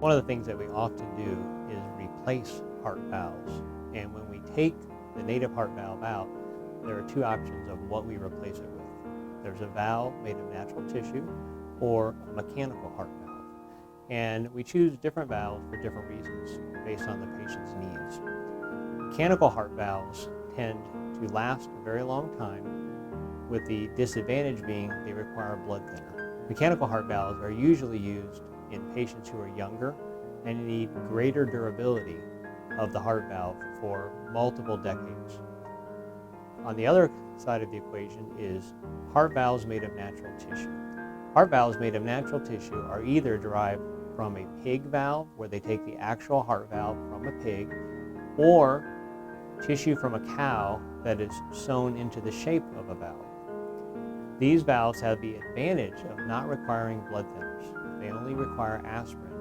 One of the things that we often do is replace heart valves. And when we take the native heart valve out, there are two options of what we replace it with. There's a valve made of natural tissue or a mechanical heart valve. And we choose different valves for different reasons based on the patient's needs. Mechanical heart valves tend to last a very long time, with the disadvantage being they require a blood thinner. Mechanical heart valves are usually used in patients who are younger and need greater durability of the heart valve for multiple decades. On the other side of the equation is heart valves made of natural tissue. Heart valves made of natural tissue are either derived from a pig valve, where they take the actual heart valve from a pig, or tissue from a cow that is sewn into the shape of a valve. These valves have the advantage of not requiring blood thinners. They only require aspirin,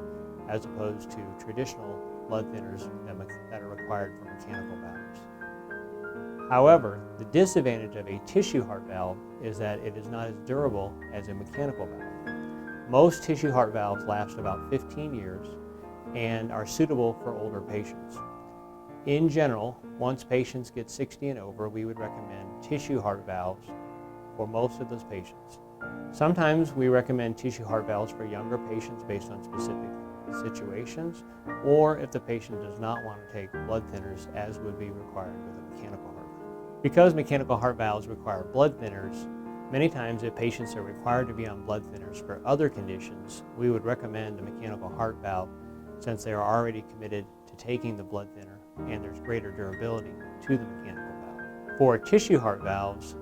as opposed to traditional blood thinners that are required for mechanical valves. However, the disadvantage of a tissue heart valve is that it is not as durable as a mechanical valve. Most tissue heart valves last about 15 years and are suitable for older patients. In general, once patients get 60 and over, we would recommend tissue heart valves for most of those patients. Sometimes we recommend tissue heart valves for younger patients based on specific situations, or if the patient does not want to take blood thinners, as would be required with a mechanical heart valve. Because mechanical heart valves require blood thinners, many times if patients are required to be on blood thinners for other conditions, we would recommend a mechanical heart valve, since they are already committed to taking the blood thinner and there's greater durability to the mechanical valve. For tissue heart valves,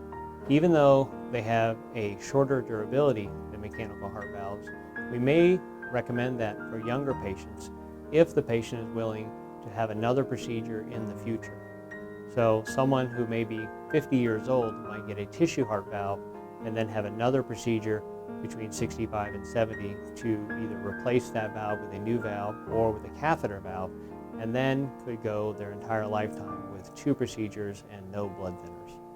even though they have a shorter durability than mechanical heart valves, we may recommend that for younger patients if the patient is willing to have another procedure in the future. So someone who may be 50 years old might get a tissue heart valve and then have another procedure between 65 and 70 to either replace that valve with a new valve or with a catheter valve, and then could go their entire lifetime with two procedures and no blood thinners.